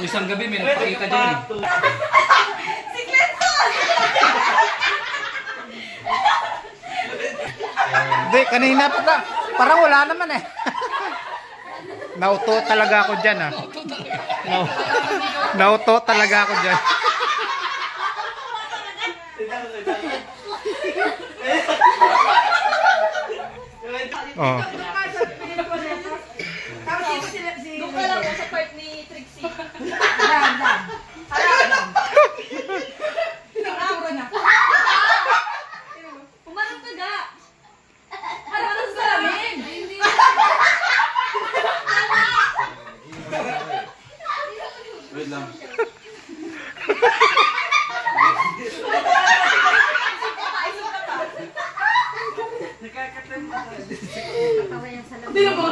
Isang gabi may nagpakita dyan eh. Hindi, kanina pa parang wala naman eh. Nauto talaga ako dyan ah. Nauto talaga ako dyan. Oh. Doon ka lang sa part ni Trixie. Pumarang ka ga. Harap ka sa salamin. Wait lang. Hindi mo.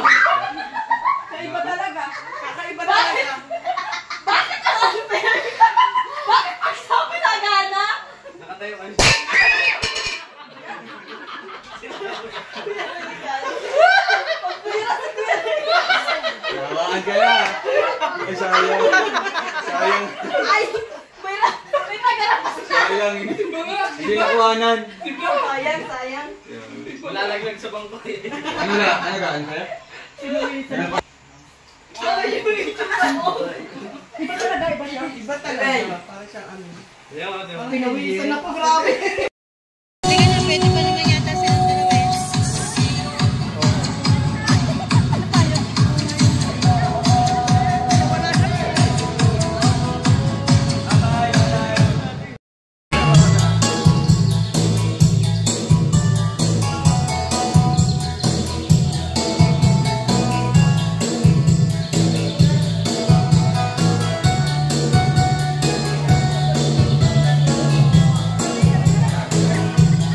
Kakaiba talaga. Kakaiba talaga. Bakit Bakit pagsabi na gana? Nakatayo kayo. Tawaan kaya. Ay, sayang. Sayang. Ay, may naganap kasi siya. Sayang. Hindi nakuhanan. Sayang. Wala laglag sa bangko eh. Ano na? Ano gaan kaya? Iba talaga, iba siya. Iba talaga. Para siya ano. Pinawisan na po, grabe. Teka na, pwede ba naman yata silang dalawa yan?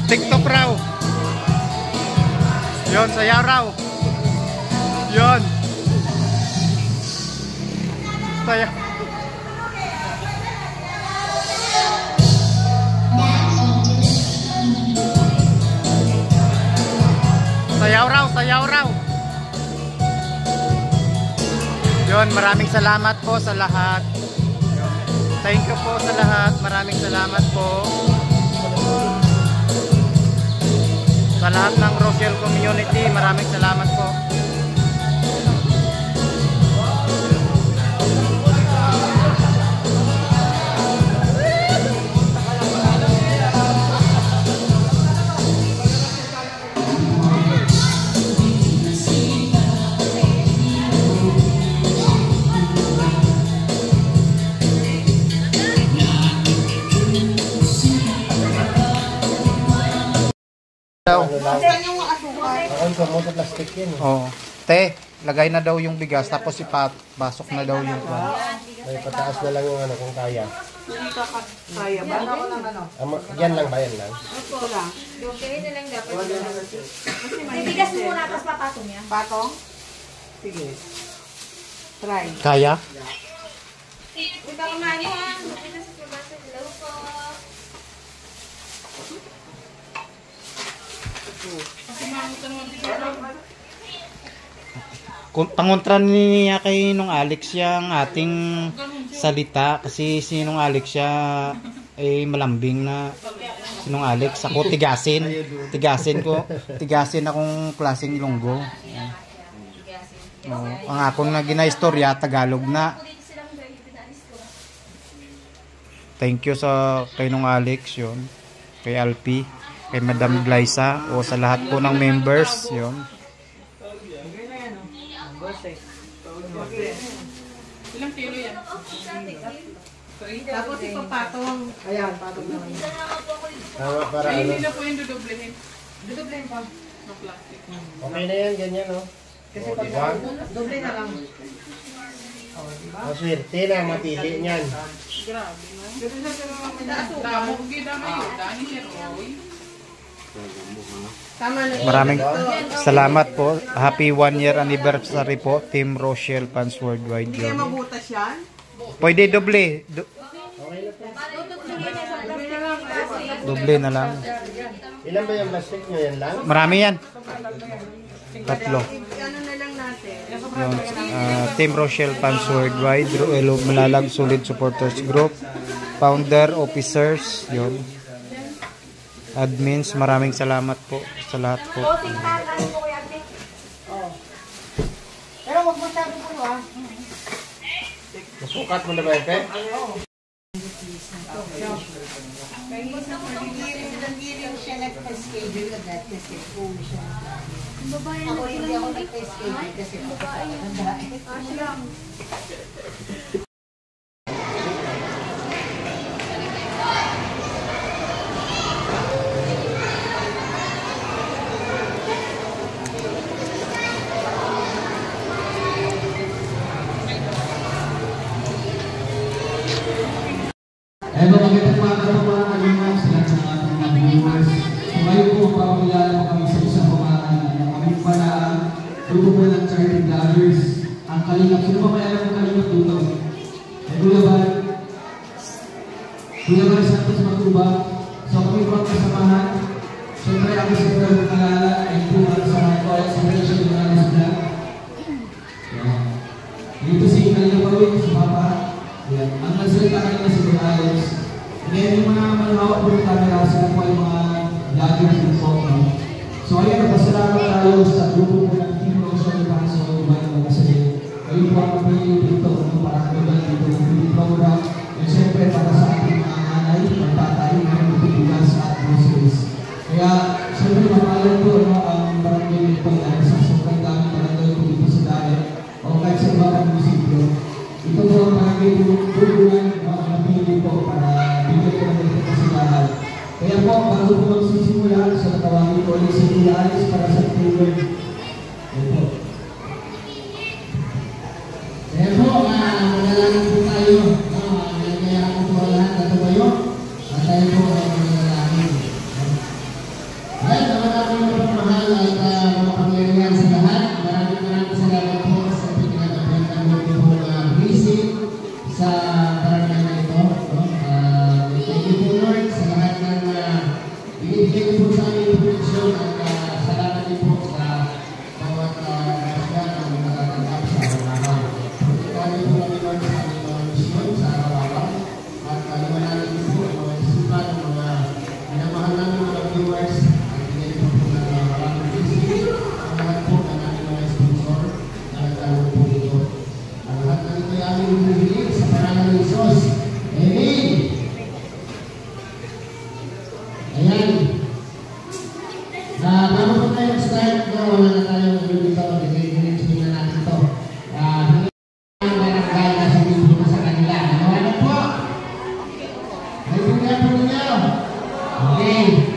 TikTok raw. Yon, sayaw raw. Yon. Sayaw. Sayaw raw, sayaw raw. Yon, maraming salamat po sa lahat. Thank you po sa lahat. Maraming salamat po. Sa lahat ng Rochelle community, maraming salamat po. Oh, te, lagay na daw yung bigas tapos ipasok na daw yung May pataas na lang yung ano kung kaya. Hindi ka kaya ba? Ano lang ano? Yan lang ba yan lang? Ito lang. Ganun na lang dapat. Kasi may Bigas mo muna, tapos papatong yan. patong. Sige. Try. kaya? Ito ang mani ha. Ito sa pabasa. Hello po. Pangontra niya kay nung Alex yung ating salita kasi sinong Alex siya ay malambing na sinong Alex ako tigasin akong klaseng Ilonggo. Ang akong na ginaistorya Tagalog na. Thank you sa kay nung Alex yon, kay Alpi, kay Madam Glyza o sa lahat po ng members yon. Ilang kilo yan? Tapos ipapatong. Ayan, patong naman. Tama para ano. Hindi na po yung dudoblehin. Dudoblehin pa. No plastic. Okay na yan, ganyan no. Kasi O, pag diba? doble na lang. Maswerte na, mapili niyan. Grabe no? Damo, gidamay yun. Dani siya, Roy. Maraming salamat po. Happy 1 year anniversary po Team Rochelle Fans Worldwide. Hindi kayo mabutas yan? Pwede doble. Okay na po. Doble na lang. Doble na lang. Ilan ba yung plastic nyo? Yan lang? Marami yan. Tatlo. Ano na lang natin. Yung, Team Rochelle Fans Worldwide, Malalag Solid Supporters Group, Founder, Officers, yun. Admins, maraming salamat po sa lahat po. Pero wag mo sabi po ah. Nasukat mo na ba, Epe? Nag-giring siya nag-schedule agad kasi full siya. Ako hindi ako nag-schedule kasi Eto, magandang umaga po mga kalingap sa lahat ng ating mga viewers. So ngayon po, papakilala po kami sa isang pamahalaan na kami pala ang grupo ng charity vloggers. Ang kalingap, sino ba kaya ang kalingap dito? Kuya Bar Santos Matuba. So kami po ang kasamahan. Siyempre ako sa Puerto Calala ay po ang kasamahan ko ay sa Relation ng Alas Vlog. Dito si Kalingap Pawin, si Papa. Yan. Ang nagsalita kanina si Kuya Alex. Ngayon yung mga malawak po ng camera sila po ay mga vloggers ng po. So ayun, napasalamat tayo sa grupo po ng Team Rochelle Fans Worldwide kasi ayun po ang pagpili dito para kagagal dito ng beauty program. And siyempre para sa ating mga nanay, magtatay, mga magtutugas at groceries. Kaya siyempre mapalan po ang barangay po dahil sa sobrang daming barangay po dito sa Daet o kahit sa ibang munisipyo. Ito po ang barangay tulungan na napili po para bigyan ko ng ito kasilahan. Kaya po, bago po magsisimula, sa tawagin ko ulit si Kuya Alex para sa tulong. Ayan po. Kaya po, manalangin po tayo. Kaya po po lahat na tumayo. At tayo po ay manalangin. Ay, naman po mahal at mga pangyayari sa lahat. Maraming salamat po sa pinagagabihan ng po sa barangay na ito. Thank you po Lord sa lahat ng binibigay po sa aming proteksyon at salamat din po sa bawat rasya na natatanggap sa araw-araw. Pagkakali po kami Lord sa aming mga misyon sa araw-araw at kaliwanagan din po ang mga isipan ng mga minamahal namin mga viewers at bigay po po ng maraming blessing ang lahat po ng aming mga sponsor na nagkaroon po ito. Ang lahat ng ito ay aming bumibigay sa pangalan ng Diyos. Amen! Ayan. Bago po tayo start, wala na tayong ulo dito. Dito na natin ito. Hindi ang barangay na sabihin po sa kanila. Ano po? May bigyan po ninyo. Okay.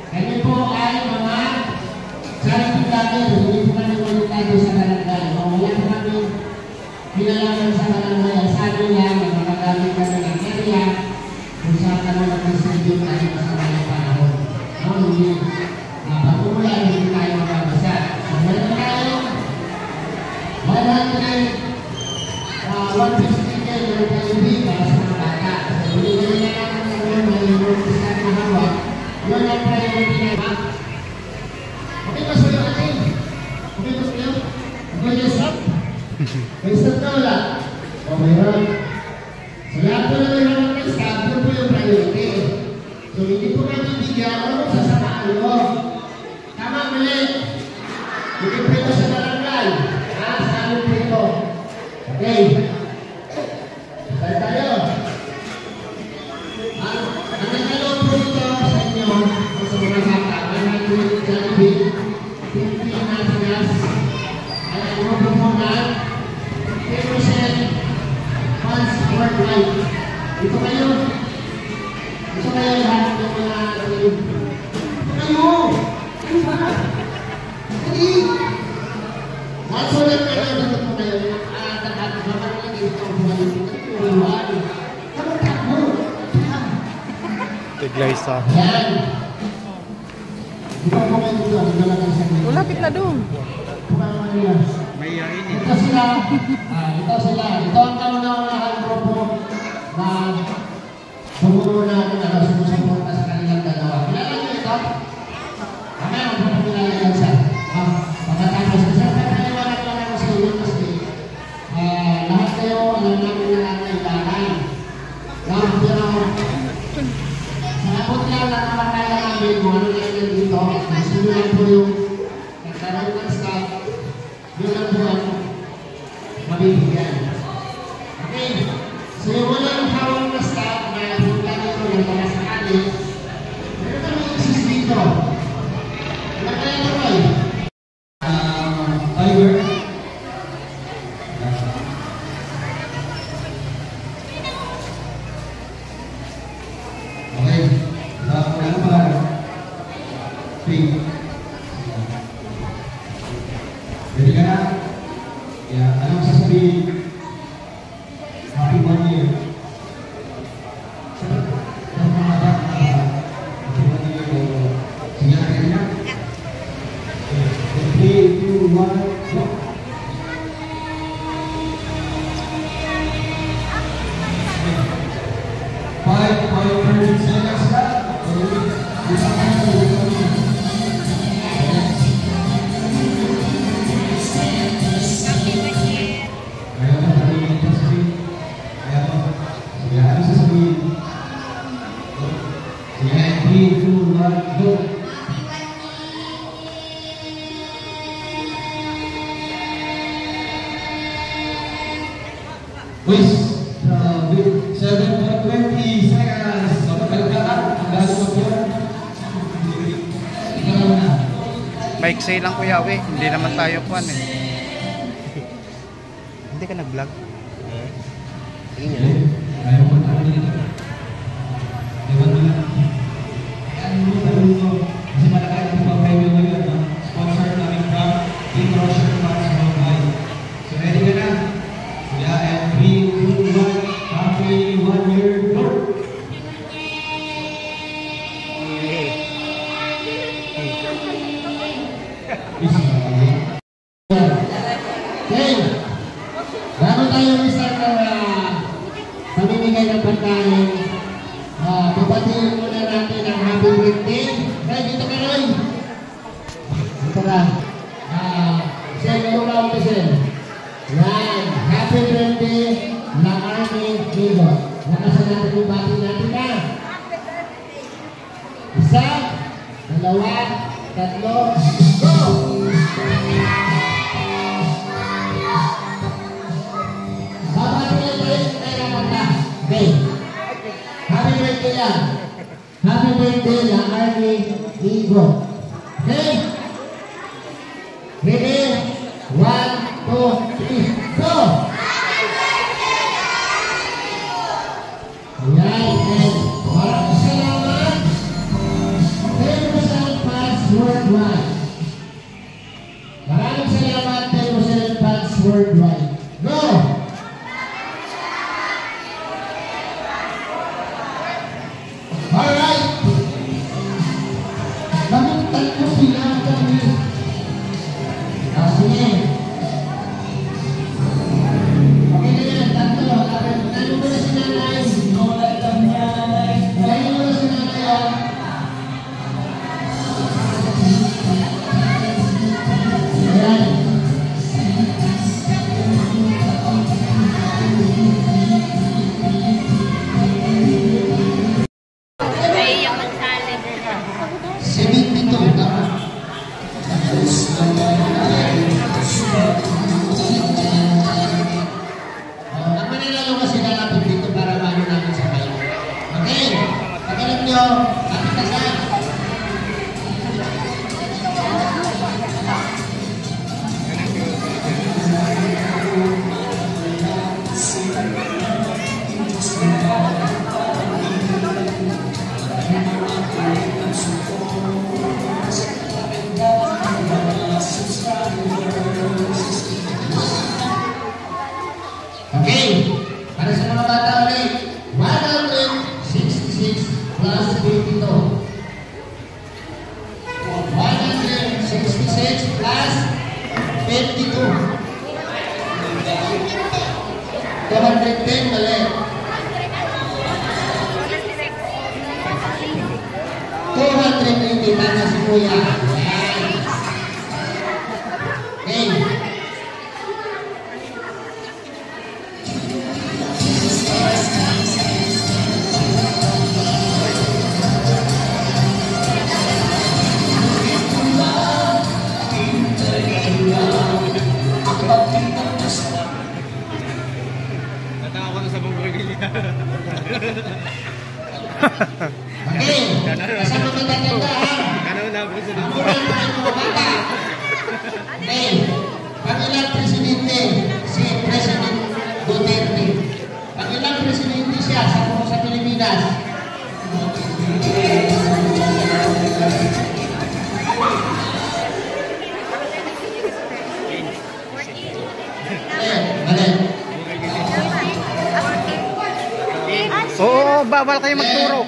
Kami po ay mga charity vloggers. Hindi po kami manitado sa barangay. Wala po kami pinalaman sa barangay. Sa amin yan, magagamit kami ng area kung saan kami mag-distribute tayo sa mga panahon. Hindi pag-umulan, hindi tayo mababasa. So, meron tayo 150 meron tayo big para sa mga bata. So, binigyan na naman naman mayroon sa mga hawak. Yun ang priority na. Okay ba sa'yo natin? Okay ba sa'yo? Okay ba sa'yo? May stop na wala? O mayroon. So lahat po na mayroon ng stop, yun po yung priority. So hindi po kami bigyan, ano sasamaan nyo? Tama, mali. Hindi po ito sa barangay. Sa amin po ito. Okay. Tayo tayo. Ang nagkaloob po ito sa inyo, sa mga bata, may natin Jollibee, Philippine Nationals, ay ang grupo po na Team Fans Worldwide. Ito kayo. Ito kayo lahat ng mga ito kayo. Ano ba? Hindi. Nasulat kayo dito po kayo. At mamalagay ito ang buhay. Takbo. Tiglay sa. Yan. Di ba po kayo dito? Naglalagay sa mga. Lapit na doon. May yain eh. Ito sila. Ito sila. Ito ang kauna-unahang grupo na bumuno natin na sumusuporta sa kanilang namin kung ano lang yan dito. Gusto nyo lang po yung nagkaroon ng stock. Yun lang po ang mabibigyan. Okay? So yung walang hawak na stock na punta dito yung mga sakali, meron kami exist dito. Wala kaya naman. Tiger. Okay. Ano pa? Pink. Ready ka na? Yeah. Anong sasabihin? Happy 1 year. Happy 1 year. Sige na, ready na? 3, 2, 1, go! With 7.20 seconds, magkalagkaan, ang galing mo po. Ikaw na. Maiksi lang Kuya Uwi, hindi naman tayo kuan eh. Hindi ka nag-vlog? Ayaw ko na rin. Ewan mo lang. Ano mo sabi mo? Kasi malakay ang mga premyo ngayon. Sponsor namin from Team Rocher Funds Worldwide. So ready ka na? Yeah, and 3, 2, 1, happy 1 year, go! Okay, bago tayo start ng pamimigay ng pagkain, papatiin muna natin ang happy birthday. Right, dito ka Roy. Dito ka. Sen, ano ka ako Sen? Yan, happy birthday na Army Vigo. Nakasan natin yung bati natin na. 1, 2, 3, go! Babati lang tayo sa tayo na. Okay. Happy birthday lang. Happy birthday na Army Vigo. Okay? Ready? 1, 2, 3, go! Ayan, and maraming salamat. Termosan Pads Worldwide. Maraming salamat, Termosan Pads Worldwide. Go! Alright! Bakit tayo sila kami? Sige. Okay na yan, tatlo. Ano mo na si nanay? Ano mo na si nanay? Ayan. Naiyak ang challenge. 72, tama. Ang mananalo kasi lalapit dito para maano namin sa kayo. Okay? Pagalan nyo, kapitasan. Okay, para sa mga bata ulit, 166 plus 52. 166 plus 52. 210, mali. 280, tama si Kuya. Okay. Basta magtatanda ha. Ang mura yung mga bata. Okay. Pangilang presidente, si President Duterte. Pangilang presidente siya sa Pilipinas. Oo, bawal kayo magturo.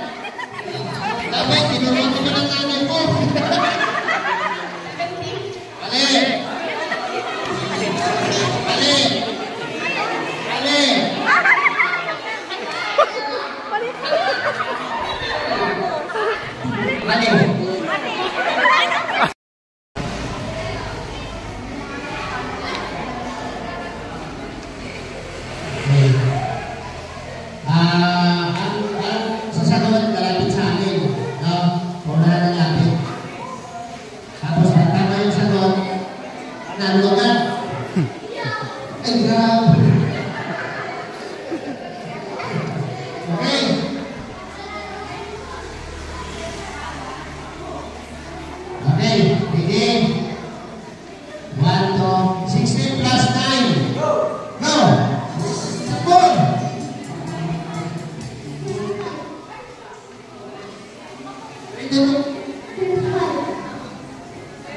Sabi, tinuruan ko na ng nanay mo. Ali! Ali! Ali! Ali! Ang sasagot malapit sa akin, no? Kung nalalapit. Tapos tama yung sagot, nalugan. Ay, grabe. Okay. Okay, begin. 1, 2, 16 plus 9. Go! Go!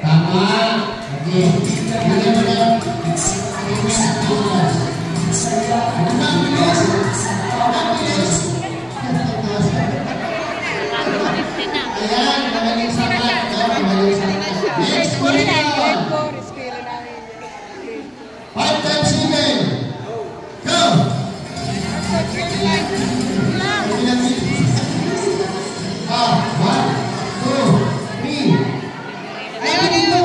Tama. Okay. Bigyan mo na. Ang bilis. Ang bilis. Ayan, magaling sapat. Magaling sapat. Next question. 5 times 7. Go! Ah, 1, 2, 3. Ayan dito.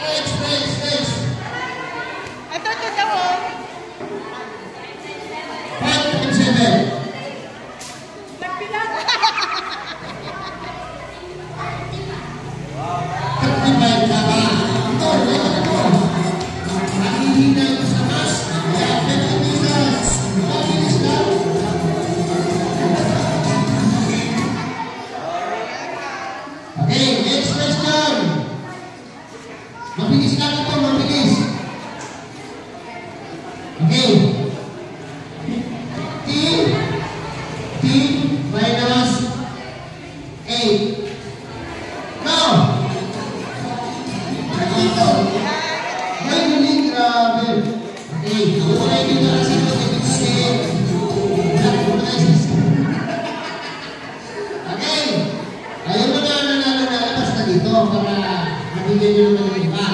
Next. Ito daw. 5 times 7. Nagbilang. 35 na ba? Ito. Nanghihina ito sa mas. Ayan, 50 meters. Mabilis na. Okay, next question. Mabilis lang ito, mabilis. Okay. T minus 8. Go! Dito. Ay, hindi, grabe. Okay, kulay dito na sa ito. Ibig sabihin, black organizes. Okay. Ayaw mo na lalabas na dito para mabigyan nyo naman ng iba.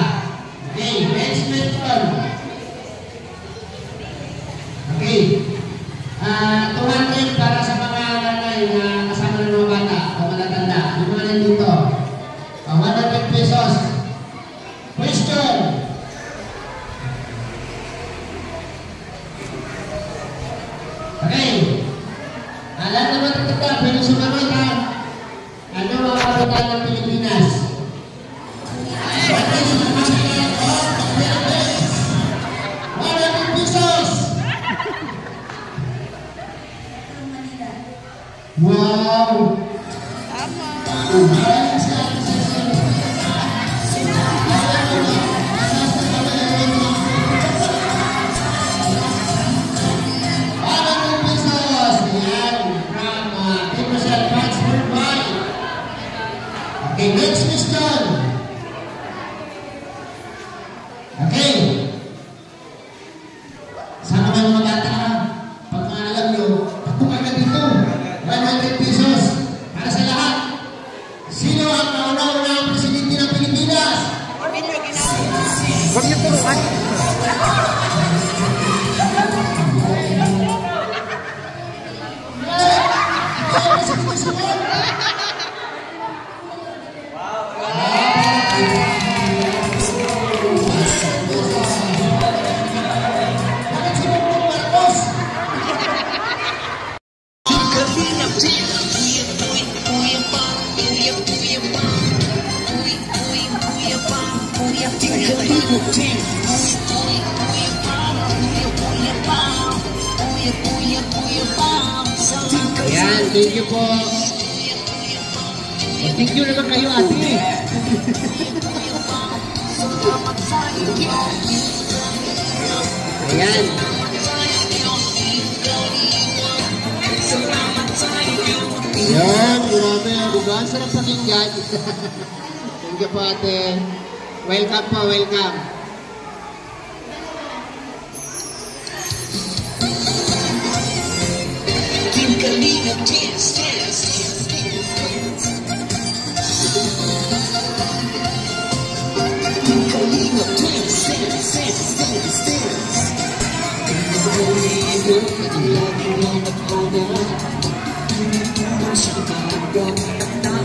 Okay, next question. Okay. 200 para sa mga nanay na kasama ng mga bata o matatanda. Yung mga nandito. 100 pesos. Question. Okay. Alam naman ito ka, pwede sumagot ha. Ano ang kapital ng Pilipinas? What is the capital of the Philippines? 100 pesos. Wow! Maraming salamat sa inyo. Okay, next question. Okay. Sana may mga bata ha. Pag maalam nyo, ako agad dito. 100 pesos para sa lahat. Sino Thank you po. Thank you naman kayo, ate. Ayan. Yan, grabe. Diba? Sarap pakinggan. Thank you po, ate. Welcome po, welcome.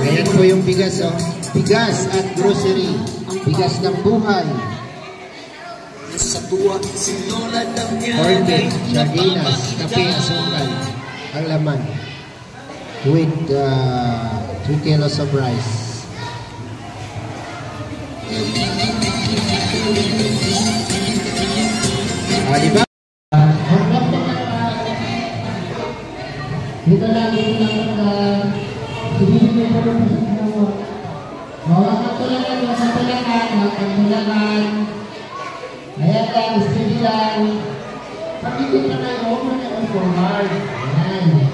Ayan po yung bigas, oh. Bigas at grocery. Bigas ng buhay. Corned, sardinas, kape, asukal. Ang laman. With 2 kilos of rice. Diba? Dito lang sabihin mo po mga katulakan, ayan lang, steady lang. Pagkikit na kayo, manyan forward. Ayan.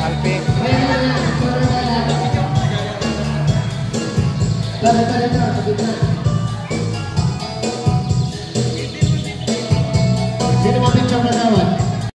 Alpe.